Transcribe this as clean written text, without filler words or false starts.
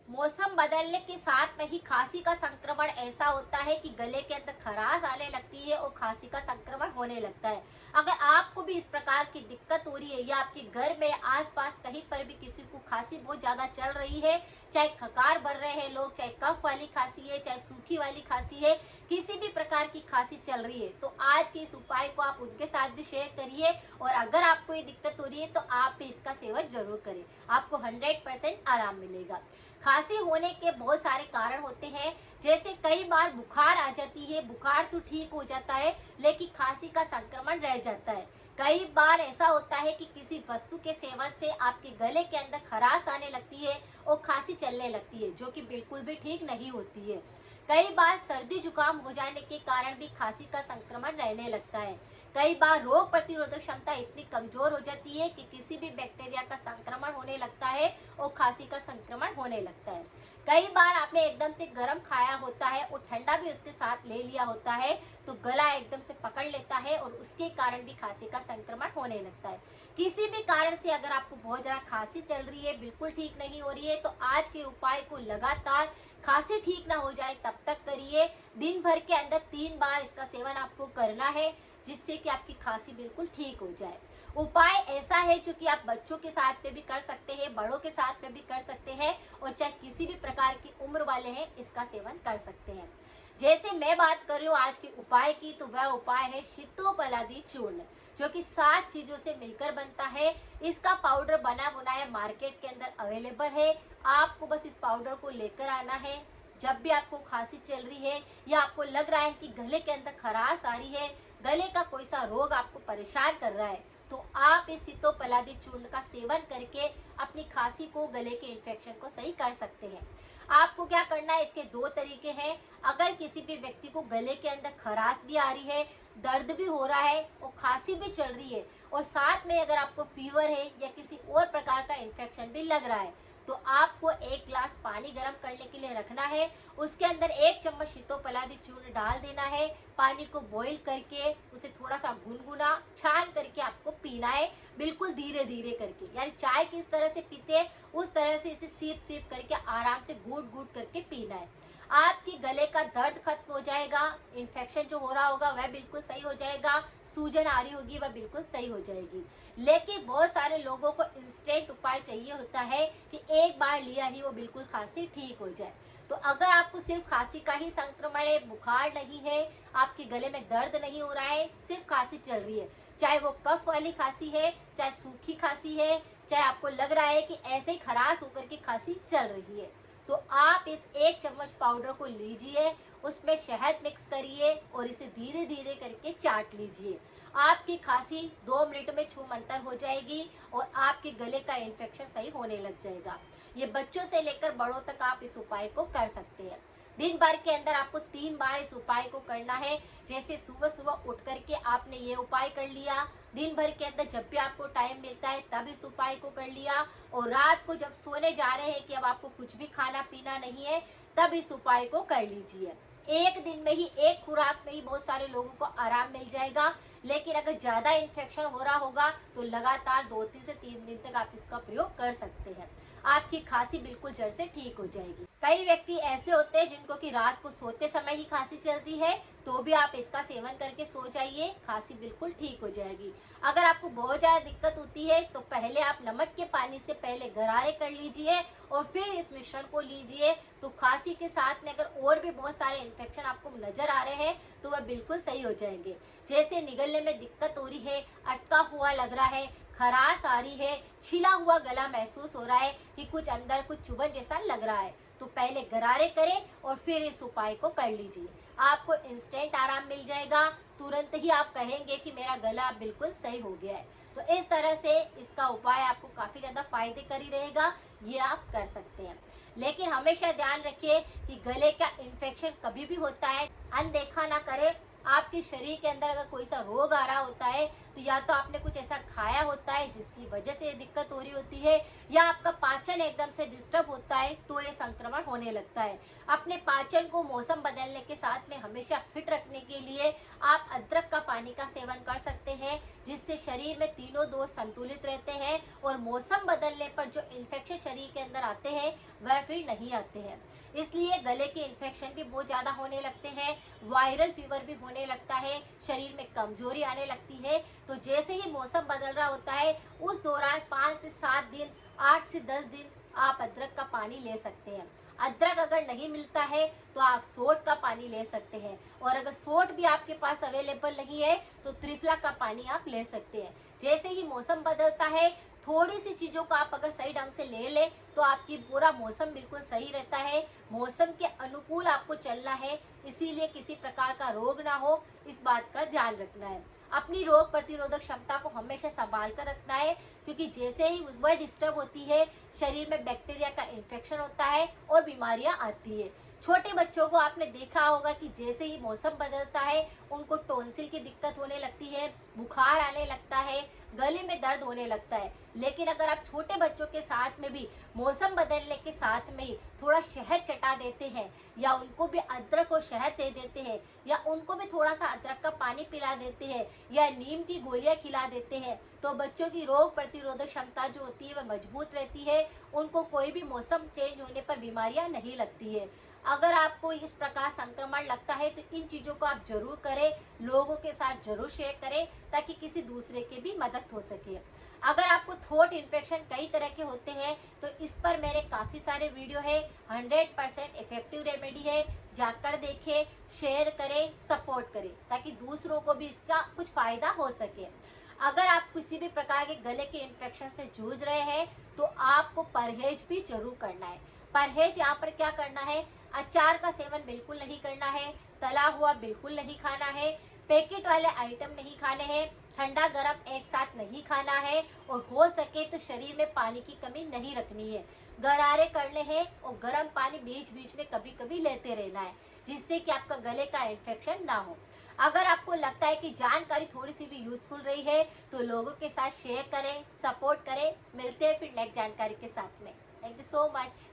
मौसम बदलने के साथ में ही खांसी का संक्रमण ऐसा होता है कि गले के अंदर खराश आने लगती है और खांसी का संक्रमण होने लगता है। अगर आपको भी इस प्रकार की दिक्कत हो रही है या आपके घर में आसपास कहीं पर भी किसी को खांसी बहुत ज्यादा चल रही है, चाहे खकार भर रहे हैं लोग, चाहे कफ वाली खांसी है, चाहे सूखी वाली खांसी है, किसी भी प्रकार की खांसी चल रही है, तो आज के इस उपाय को आप उनके साथ भी शेयर करिए। और अगर आपको ये दिक्कत हो रही है तो आप भी इसका सेवन जरूर करें, आपको 100% आराम मिलेगा। खांसी होने के बहुत सारे कारण होते हैं, जैसे कई बार बुखार आ जाती है, बुखार तो ठीक हो जाता है लेकिन खांसी का संक्रमण रह जाता है। कई बार ऐसा होता है कि किसी वस्तु के सेवन से आपके गले के अंदर खराश आने लगती है और खांसी चलने लगती है, जो कि बिल्कुल भी ठीक नहीं होती है। कई बार सर्दी जुकाम हो जाने के कारण भी खांसी का संक्रमण रहने लगता है। कई बार रोग प्रतिरोधक क्षमता इतनी कमजोर हो जाती है कि किसी भी बैक्टीरिया का संक्रमण होने लगता है और खांसी का संक्रमण होने लगता है। कई बार आपने एकदम से गर्म खाया होता है और ठंडा भी उसके साथ ले लिया होता है, तो गला एकदम से पकड़ लेता है और उसके कारण भी खांसी का संक्रमण होने लगता है। किसी भी कारण से अगर आपको बहुत ज्यादा खांसी चल रही है, बिल्कुल ठीक नहीं हो रही है, तो आज के उपाय को लगातार खांसी ठीक ना हो जाए तब तक करिए। दिन भर के अंदर 3 बार इसका सेवन आपको करना है, जिससे कि आपकी खांसी बिल्कुल ठीक हो जाए। उपाय ऐसा है जो कि आप बच्चों के साथ में भी कर सकते हैं, बड़ों के साथ में भी कर सकते हैं, और चाहे किसी भी प्रकार की उम्र वाले हैं इसका सेवन कर सकते हैं। जैसे मैं बात कर रही हूँ आज के उपाय की, तो वह उपाय है शीतोपलादी चूर्ण, जो कि 7 चीजों से मिलकर बनता है। इसका पाउडर बना बनाया मार्केट के अंदर अवेलेबल है। आपको बस इस पाउडर को लेकर आना है। जब भी आपको खांसी चल रही है या आपको लग रहा है कि गले के अंदर खराश आ रही है, गले का कोई सा रोग आपको परेशान कर रहा है, तो आप इस सीतोपलादी चूर्ण का सेवन करके अपनी खांसी को, गले के इन्फेक्शन को सही कर सकते हैं। आपको क्या करना है, इसके 2 तरीके हैं। अगर किसी भी व्यक्ति को गले के अंदर खराश भी आ रही है, दर्द भी हो रहा है और खांसी भी चल रही है, और साथ में अगर आपको फीवर है या किसी और प्रकार का इन्फेक्शन भी लग रहा है, तो आपको 1 गिलास पानी गर्म करने के लिए रखना है। उसके अंदर 1 चम्मच शीतोपलादी चूर्ण डाल देना है। पानी को बॉईल करके उसे थोड़ा सा गुनगुना छान करके आपको पीना है, बिल्कुल धीरे धीरे करके, यानी चाय किस तरह से पीते हैं उस तरह से इसे सीप सीप करके आराम से घूट घूट करके पीना है। आपके गले का दर्द खत्म हो जाएगा, इन्फेक्शन जो हो रहा होगा वह बिल्कुल सही हो जाएगा, सूजन आ रही होगी वह बिल्कुल सही हो जाएगी। लेकिन बहुत सारे लोगों को इंस्टेंट उपाय चाहिए होता है कि एक बार लिया ही वो बिल्कुल खांसी ठीक हो जाए। तो अगर आपको सिर्फ खांसी का ही संक्रमण है, बुखार नहीं है, आपके गले में दर्द नहीं हो रहा है, सिर्फ खांसी चल रही है, चाहे वो कफ वाली खांसी है, चाहे सूखी खांसी है, चाहे आपको लग रहा है कि ऐसे ही खराश होकर के खांसी चल रही है, तो आप इस 1 चम्मच पाउडर को लीजिए, उसमें शहद मिक्स करिए और इसे धीरे धीरे करके चाट लीजिए। आपकी खांसी 2 मिनट में छूमंतर हो जाएगी और आपके गले का इन्फेक्शन सही होने लग जाएगा। ये बच्चों से लेकर बड़ों तक आप इस उपाय को कर सकते हैं। दिन भर के अंदर आपको 3 बार इस उपाय को करना है। जैसे सुबह सुबह उठ करके आपने ये उपाय कर लिया, दिन भर के अंदर जब भी आपको टाइम मिलता है तब इस उपाय को कर लिया, और रात को जब सोने जा रहे हैं कि अब आपको कुछ भी खाना पीना नहीं है, तब इस उपाय को कर लीजिए। एक दिन में ही, एक खुराक में ही बहुत सारे लोगों को आराम मिल जाएगा। लेकिन अगर ज्यादा इन्फेक्शन हो रहा होगा तो लगातार 2 से 3 दिन तक आप इसका प्रयोग कर सकते हैं। आपकी खांसी बिल्कुल जड़ से ठीक हो जाएगी। कई व्यक्ति ऐसे होते हैं जिनको कि रात को सोते समय ही खांसी चलती है, तो भी आप इसका सेवन करके सो जाइए, खांसी बिल्कुल ठीक हो जाएगी। अगर आपको बहुत ज्यादा दिक्कत होती है तो पहले आप नमक के पानी से पहले गरारे कर लीजिए और फिर इस मिश्रण को लीजिए, तो खांसी के साथ में अगर और भी बहुत सारे इन्फेक्शन आपको नजर आ रहे हैं तो वह बिल्कुल सही हो जाएंगे। जैसे निगलने में दिक्कत हो रही है, अटका हुआ लग रहा है, खराश आ रही है, छिला हुआ गला महसूस हो रहा है कि कुछ अंदर कुछ चुभन जैसा लग रहा है, तो पहले गरारे करें और फिर इस उपाय को कर लीजिए। आपको इंस्टेंट आराम मिल जाएगा, तुरंत ही आप कहेंगे कि मेरा गला बिल्कुल सही हो गया है। तो इस तरह से इसका उपाय आपको काफी ज्यादा फायदेकारी रहेगा, ये आप कर सकते हैं। लेकिन हमेशा ध्यान रखिए कि गले का इन्फेक्शन कभी भी होता है, अनदेखा ना करें। आपके शरीर के अंदर अगर कोई सा रोग आ रहा होता है तो या तो आपने कुछ ऐसा खाया होता है जिसकी वजह से ये दिक्कत हो रही होती है, या आपका पाचन एकदम से डिस्टर्ब होता है तो ये संक्रमण होने लगता है। अपने पाचन को मौसम बदलने के साथ में हमेशा फिट रखने के लिए आप अदरक का पानी का सेवन कर सकते हैं, जिससे शरीर में तीनों दोष संतुलित रहते हैं और मौसम बदलने पर जो इन्फेक्शन शरीर के अंदर आते हैं वह फिर नहीं आते हैं। इसलिए गले के इन्फेक्शन भी बहुत ज्यादा होने लगते हैं, वायरल फीवर भी होने लगता है, शरीर में कमजोरी आने लगती है। तो जैसे ही मौसम बदल रहा होता है उस दौरान 5 से 7 दिन, 8 से 10 दिन आप अदरक का पानी ले सकते हैं। अदरक अगर नहीं मिलता है तो आप सोट का पानी ले सकते हैं, और अगर सोट भी आपके पास अवेलेबल नहीं है तो त्रिफला का पानी आप ले सकते हैं। जैसे ही मौसम बदलता है थोड़ी सी चीजों को आप अगर सही ढंग से ले ले तो आपकी पूरा मौसम बिल्कुल सही रहता है। मौसम के अनुकूल आपको चलना है, इसीलिए किसी प्रकार का रोग ना हो इस बात का ध्यान रखना है। अपनी रोग प्रतिरोधक क्षमता को हमेशा संभाल कर रखना है, क्योंकि जैसे ही वह डिस्टर्ब होती है शरीर में बैक्टीरिया का इन्फेक्शन होता है और बीमारियां आती है। छोटे बच्चों को आपने देखा होगा कि जैसे ही मौसम बदलता है उनको टॉन्सिल की दिक्कत होने लगती है, बुखार आने लगता है, गले में दर्द होने लगता है। लेकिन अगर आप छोटे बच्चों के साथ में भी मौसम बदलने के साथ में ही थोड़ा शहद चटा देते हैं, या उनको भी अदरक और शहद दे देते हैं, या उनको भी थोड़ा सा अदरक का पानी पिला देते हैं, या नीम की गोलियां खिला देते हैं, तो बच्चों की रोग प्रतिरोधक क्षमता जो होती है वह मजबूत रहती है। उनको कोई भी मौसम चेंज होने पर बीमारियां नहीं लगती है। अगर आपको इस प्रकार संक्रमण लगता है तो इन चीजों को आप जरूर करें, लोगों के साथ जरूर शेयर करें, ताकि किसी दूसरे की भी मदद हो सके। अगर आपको थ्रोट इन्फेक्शन कई तरह के होते हैं तो इस पर मेरे काफी सारे वीडियो है, 100% इफेक्टिव रेमेडी है, जाकर देखें, शेयर करें, सपोर्ट करें, ताकि दूसरों को भी इसका कुछ फायदा हो सके। अगर आप किसी भी प्रकार के गले के इन्फेक्शन से जूझ रहे हैं तो आपको परहेज भी जरूर करना है। परहेज यहाँ पर क्या करना है, अचार का सेवन बिल्कुल नहीं करना है, तला हुआ बिल्कुल नहीं खाना है, पैकेट वाले आइटम नहीं खाने हैं, ठंडा गरम एक साथ नहीं खाना है, और हो सके तो शरीर में पानी की कमी नहीं रखनी है। गरारे करने हैं और गर्म पानी बीच बीच में कभी कभी लेते रहना है, जिससे कि आपका गले का इन्फेक्शन ना हो। अगर आपको लगता है कि जानकारी थोड़ी सी भी यूजफुल रही है तो लोगों के साथ शेयर करें, सपोर्ट करें। मिलते हैं फिर नेक्स्ट जानकारी के साथ में। Thank you so much.